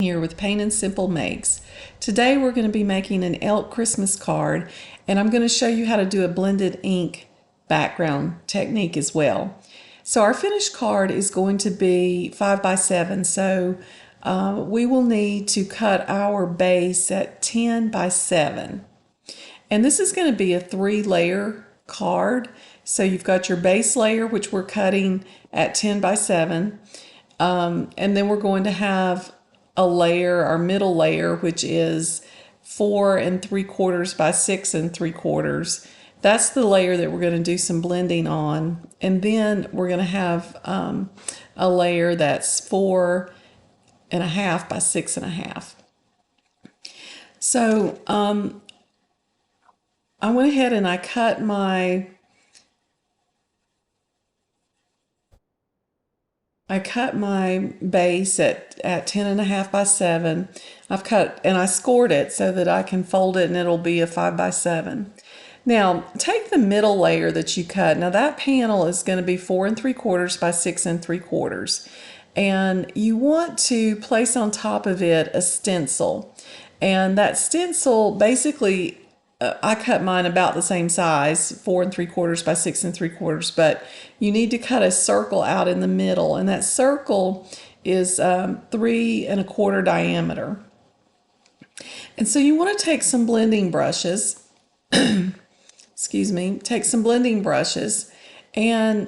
Here with Paint and Simple Makes. Today we're going to be making an elk Christmas card, and I'm going to show you how to do a blended ink background technique as well. So our finished card is going to be 5 by 7, so we will need to cut our base at 10 by 7. And this is going to be a 3-layer card. So you've got your base layer, which we're cutting at 10 by 7, and then we're going to have a layer, our middle layer, which is 4 3/4 by 6 3/4. That's the layer that we're going to do some blending on. And then we're going to have a layer that's 4 1/2 by 6 1/2. So I went ahead and I cut my base at 10 1/2 by 7. I've cut and I scored it so that I can fold it and it'll be a 5 by 7. Now take the middle layer that you cut. Now that panel is going to be 4 3/4 by 6 3/4. And you want to place on top of it a stencil. And that stencil basically, I cut mine about the same size, 4 3/4 by 6 3/4, but you need to cut a circle out in the middle, and that circle is 3 1/4 diameter. And so you want to take some blending brushes, excuse me, take some blending brushes, and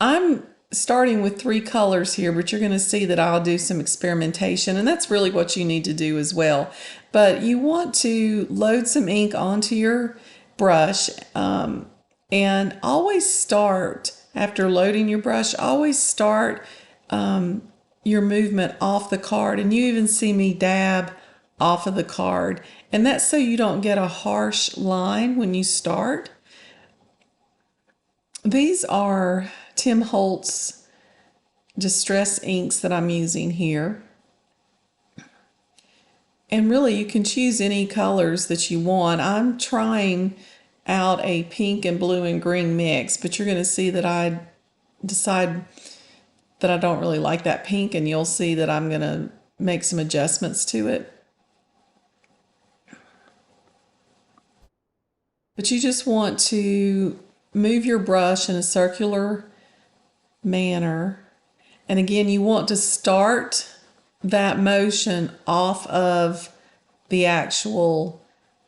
I'm starting with 3 colors here, but you're going to see that I'll do some experimentation, and that's really what you need to do as well. But you want to load some ink onto your brush, and always start, after loading your brush, always start your movement off the card. And you even see me dab off of the card, and that's so you don't get a harsh line when you start. These are Tim Holtz Distress inks that I'm using here. And really you can choose any colors that you want. I'm trying out a pink and blue and green mix, but you're going to see that I decide that I don't really like that pink, and you'll see that I'm going to make some adjustments to it. But you just want to move your brush in a circular manner. And again, you want to start that motion off of the actual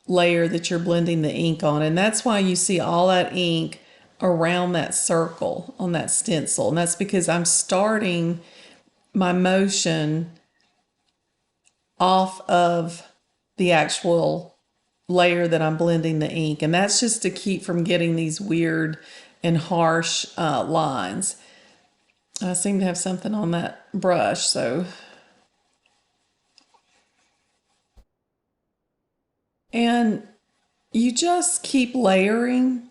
layer that you're blending the ink on. And that's why you see all that ink around that circle on that stencil. And that's because I'm starting my motion off of the actual layer that I'm blending the ink. And that's just to keep from getting these weird and harsh lines. I seem to have something on that brush, so. And you just keep layering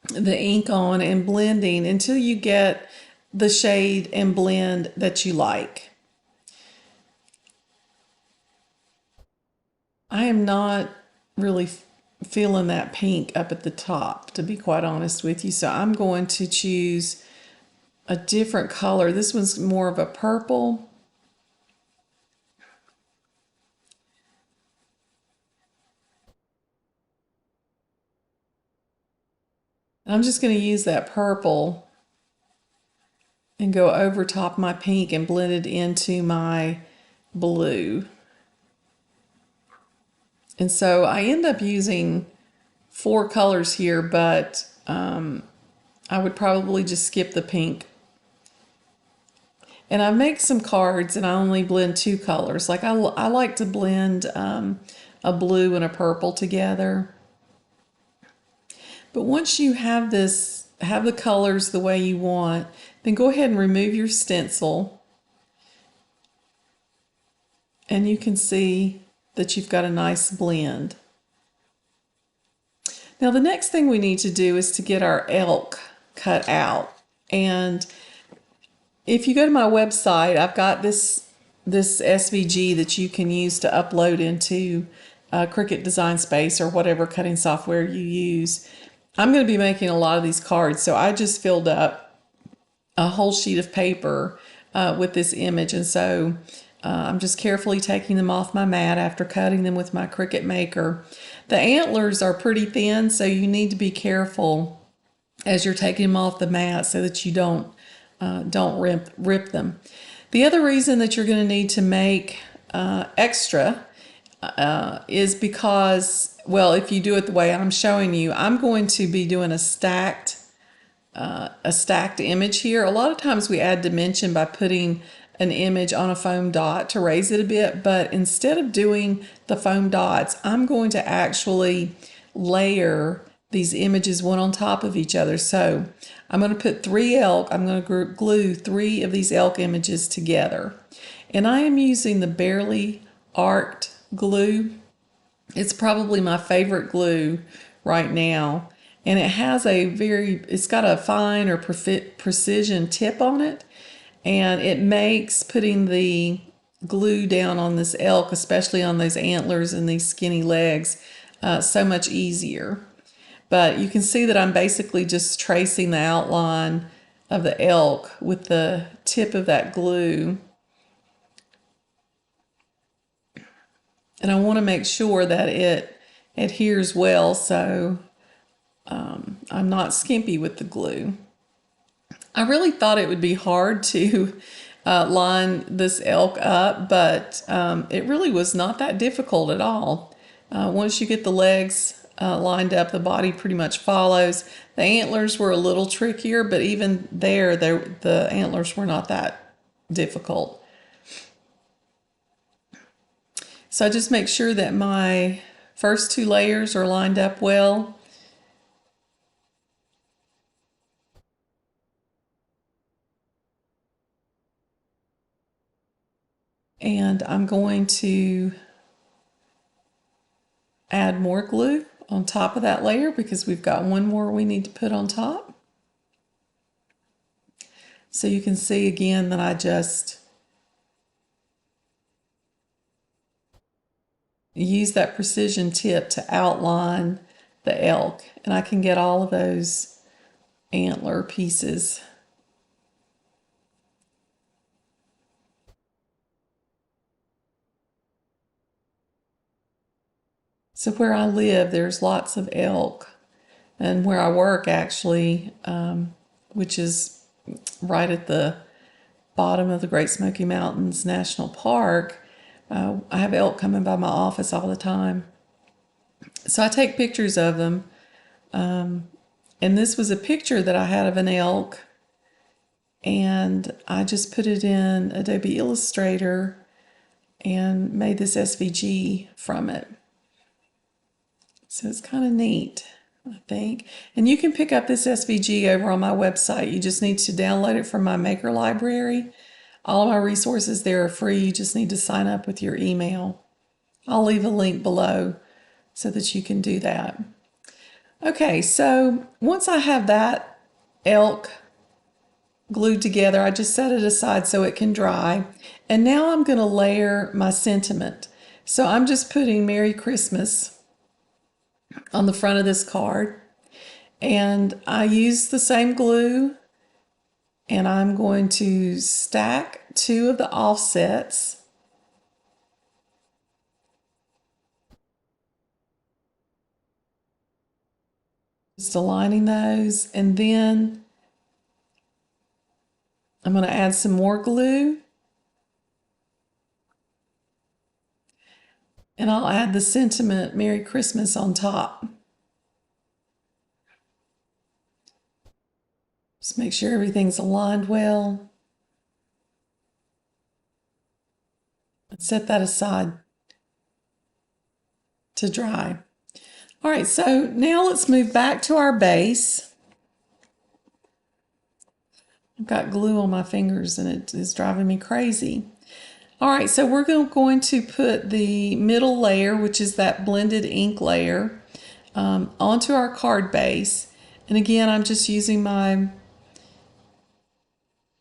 the ink on and blending until you get the shade and blend that you like. I am not really feeling that pink up at the top, to be quite honest with you, so I'm going to choose a different color. This one's more of a purple. I'm just going to use that purple and go over top my pink and blend it into my blue. And so I end up using 4 colors here, but I would probably just skip the pink. And I make some cards and I only blend 2 colors. Like I like to blend a blue and a purple together. But once you have the colors the way you want, then go ahead and remove your stencil. And you can see that you've got a nice blend. Now the next thing we need to do is to get our elk cut out. And if you go to my website, I've got this SVG that you can use to upload into Cricut Design Space or whatever cutting software you use. I'm going to be making a lot of these cards, so I just filled up a whole sheet of paper with this image, and so I'm just carefully taking them off my mat after cutting them with my Cricut Maker. The antlers are pretty thin, so you need to be careful as you're taking them off the mat so that you don't rip them. The other reason that you're going to need to make extra is because, well, if you do it the way I'm showing you, I'm going to be doing a stacked image here. A lot of times we add dimension by putting an image on a foam dot to raise it a bit, but instead of doing the foam dots, I'm going to actually layer these images one on top of each other. So I'm going to put 3 elk, I'm going to glue 3 of these elk images together. And I am using the Barely Arced glue. It's probably my favorite glue right now. And it's got a fine or precision tip on it. And it makes putting the glue down on this elk, especially on those antlers and these skinny legs, so much easier. But you can see that I'm basically just tracing the outline of the elk with the tip of that glue. And I want to make sure that it adheres well, so I'm not skimpy with the glue. I really thought it would be hard to line this elk up, but it really was not that difficult at all. Once you get the legs lined up, the body pretty much follows. The antlers were a little trickier, but even there, the antlers were not that difficult. So I just make sure that my first 2 layers are lined up well. And I'm going to add more glue on top of that layer because we've got one more we need to put on top. So you can see again that I just use that precision tip to outline the elk, and I can get all of those antler pieces. So where I live, there's lots of elk, and where I work actually, which is right at the bottom of the Great Smoky Mountains National Park, I have elk coming by my office all the time. So I take pictures of them. And this was a picture that I had of an elk, and I just put it in Adobe Illustrator and made this SVG from it. So it's kind of neat, I think. And you can pick up this SVG over on my website. You just need to download it from my Maker library. All of my resources there are free. You just need to sign up with your email. I'll leave a link below so that you can do that. Okay, so once I have that elk glued together, I just set it aside so it can dry. And now I'm going to layer my sentiment. So I'm just putting Merry Christmas on the front of this card. And I use the same glue, and I'm going to stack 2 of the offsets. Just aligning those, and then I'm going to add some more glue, and I'll add the sentiment Merry Christmas on top. Just make sure everything's aligned well. And set that aside to dry. All right, so now let's move back to our base. I've got glue on my fingers and it is driving me crazy. All right, so we're going to put the middle layer, which is that blended ink layer, onto our card base. And again, I'm just using my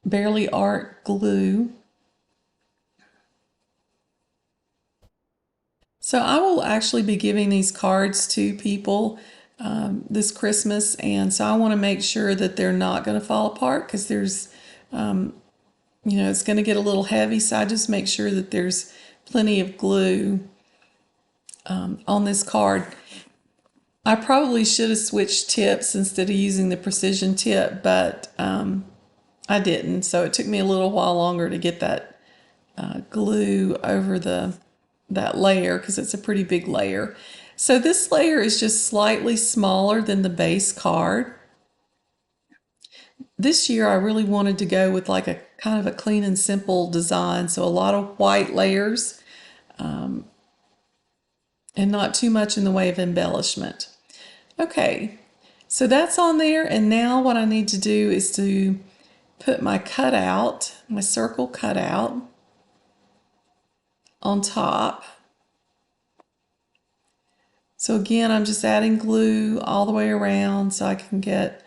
Barely Arced glue. So I will actually be giving these cards to people this Christmas, and so I want to make sure that they're not going to fall apart because there's it's going to get a little heavy, so I just make sure that there's plenty of glue on this card. I probably should have switched tips instead of using the precision tip, but I didn't. So it took me a little while longer to get that glue over that layer because it's a pretty big layer. So this layer is just slightly smaller than the base card. This year I really wanted to go with like a kind of a clean and simple design, so a lot of white layers and not too much in the way of embellishment. Okay, so that's on there, and now what I need to do is to put my cutout, my circle cutout, on top. So again, I'm just adding glue all the way around so I can get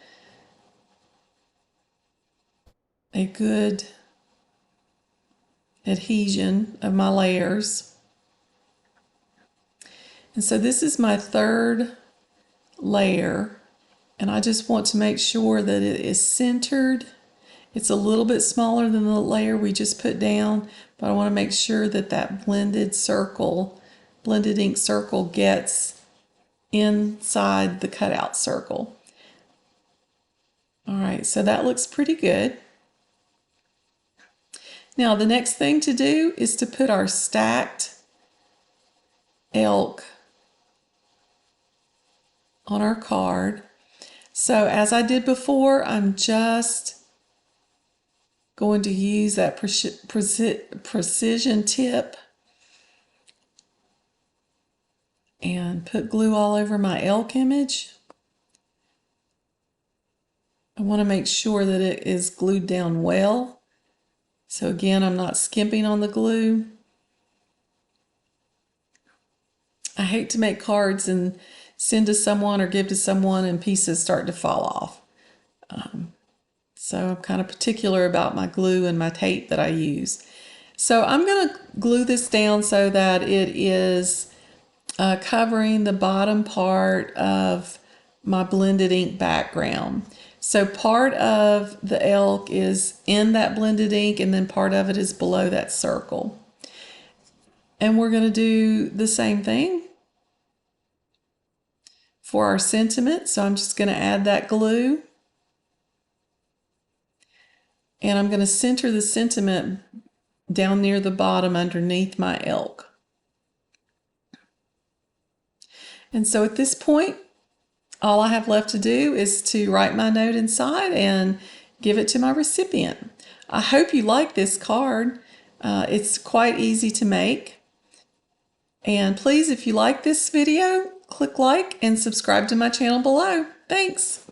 a good adhesion of my layers. And so this is my third layer, and I just want to make sure that it is centered. It's a little bit smaller than the layer we just put down, but I want to make sure that that blended ink circle gets inside the cutout circle. All right, so that looks pretty good. Now the next thing to do is to put our stacked elk on our card. So as I did before, I'm just going to use that precision tip and put glue all over my elk image. I want to make sure that it is glued down well. So again, I'm not skimping on the glue. I hate to make cards and send to someone or give to someone and pieces start to fall off. So I'm kind of particular about my glue and my tape that I use. So I'm going to glue this down so that it is covering the bottom part of my blended ink background. So part of the elk is in that blended ink, and then part of it is below that circle. And we're going to do the same thing for our sentiment. So I'm just going to add that glue. And I'm going to center the sentiment down near the bottom underneath my elk. And so at this point, all I have left to do is to write my note inside and give it to my recipient. I hope you like this card. It's quite easy to make. And please, if you like this video, click like and subscribe to my channel below. Thanks.